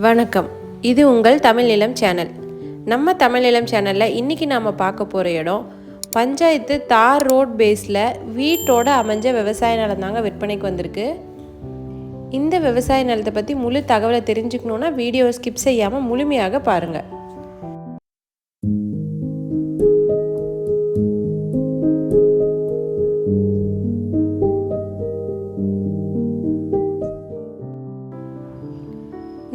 வணக்கம். இது உங்கள் தமிழ் நிலம் சேனல். நம்ம தமிழ் நிலம் சேனலில் இன்றைக்கி நாம் பார்க்க போகிற இடம் பஞ்சாயத்து தார் ரோட் பேஸில் வீட்டோட அமைஞ்ச விவசாய நிலம் தாங்க விற்பனைக்கு வந்திருக்கு. இந்த விவசாய நிலத்தை பற்றி முழு தகவலை தெரிஞ்சுக்கணுன்னா வீடியோவை ஸ்கிப் செய்யாமல் முழுமையாக பாருங்கள்.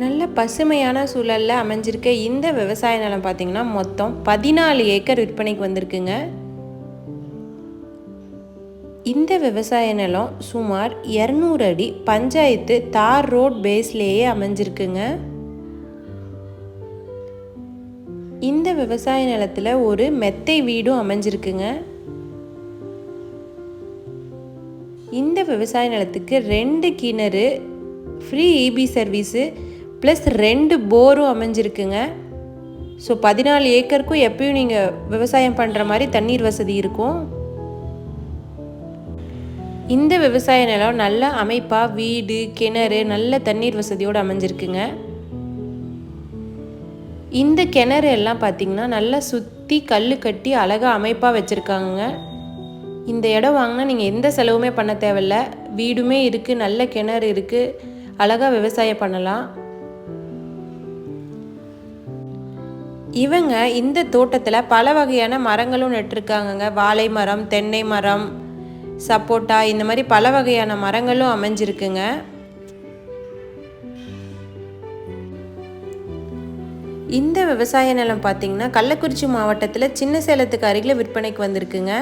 நல்ல பசுமையான சூழலில் அமைஞ்சிருக்க இந்த விவசாய நிலம் பார்த்திங்கன்னா மொத்தம் 14 ஏக்கர் விற்பனைக்கு வந்திருக்குங்க. இந்த விவசாய நிலம் சுமார் 200 அடி பஞ்சாயத்து தார் ரோட் பேஸ்லேயே அமைஞ்சிருக்குங்க. இந்த விவசாய நிலத்தில் ஒரு மெத்தை வீடும் அமைஞ்சிருக்குங்க. இந்த விவசாய நிலத்துக்கு 2 கிணறு, ஃப்ரீ இபி சர்வீஸு ப்ளஸ் 2 போரும் அமைஞ்சிருக்குங்க. ஸோ 14 ஏக்கருக்கும் எப்பயும் நீங்கள் விவசாயம் பண்ணுற மாதிரி தண்ணீர் வசதி இருக்கும். இந்த விவசாய நிலம் நல்ல அமைப்பாக வீடு, கிணறு, நல்ல தண்ணீர் வசதியோடு அமைஞ்சிருக்குங்க. இந்த கிணறு எல்லாம் பார்த்திங்கன்னா நல்லா சுற்றி கல் கட்டி அழகாக அமைப்பாக வச்சுருக்காங்க. இந்த இடம் வாங்கினா நீங்கள் எந்த செலவுமே பண்ண தேவையில்ல. வீடுமே இருக்குது, நல்ல கிணறு இருக்குது, அழகாக விவசாயம் பண்ணலாம். இவங்க இந்த தோட்டத்தில் பல வகையான மரங்களும் நட்டிருக்காங்கங்க. வாழை மரம், தென்னை மரம், சப்போட்டா, இந்த மாதிரி பல வகையான மரங்களும் அமைஞ்சிருக்குங்க. இந்த விவசாய நிலம் பார்த்திங்கன்னா கள்ளக்குறிச்சி மாவட்டத்தில் சின்ன சேலத்துக்கு அருகில் விற்பனைக்கு வந்திருக்குங்க.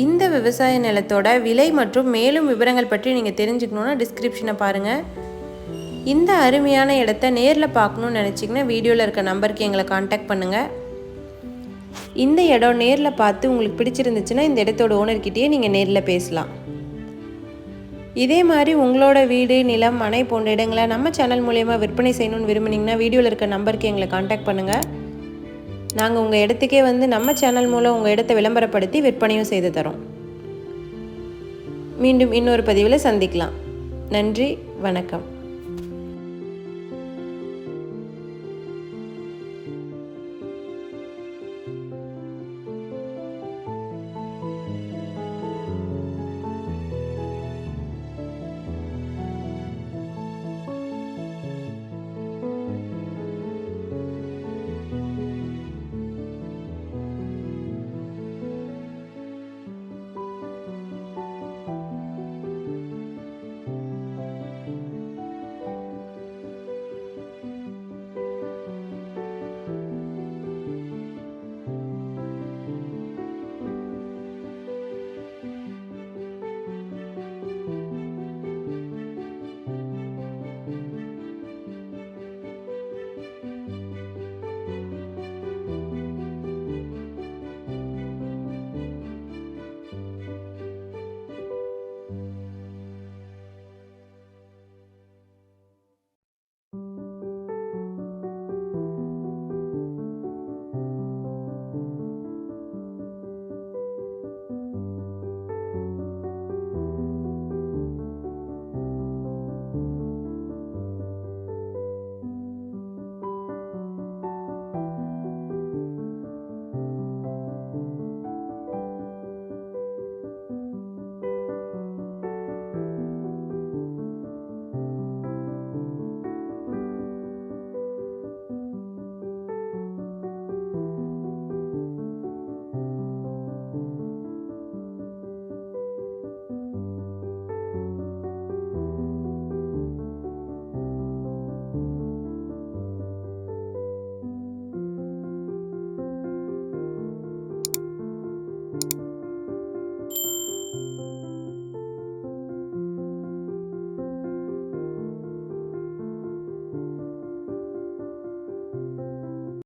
இந்த விவசாய நிலத்தோட விலை மற்றும் மேலும் விவரங்கள் பற்றி நீங்கள் தெரிஞ்சுக்கணுன்னா டிஸ்கிரிப்ஷனை பாருங்கள். இந்த அருமையான இடத்த நேரில் பார்க்கணுன்னு நினச்சிங்கன்னா வீடியோவில் இருக்க நம்பருக்கு எங்களை காண்டாக்ட் பண்ணுங்கள். இந்த இடம் நேரில் பார்த்து உங்களுக்கு பிடிச்சிருந்துச்சுன்னா இந்த இடத்தோட ஓனர்கிட்டயே நீங்கள் நேரில் பேசலாம். இதே மாதிரி உங்களோட வீடு, நிலம், மனை போன்ற இடங்களை நம்ம சேனல் மூலயமா விற்பனை செய்யணும்னு விரும்புனீங்கன்னா வீடியோவில் இருக்க நம்பருக்கு எங்களை காண்டாக்ட் பண்ணுங்கள். நாங்கள் உங்கள் இடத்துக்கே வந்து நம்ம சேனல் மூலம் உங்கள் இடத்தை விளம்பரப்படுத்தி விற்பனையும் செய்து தரோம். மீண்டும் இன்னொரு பதிவில் சந்திக்கலாம். நன்றி, வணக்கம்.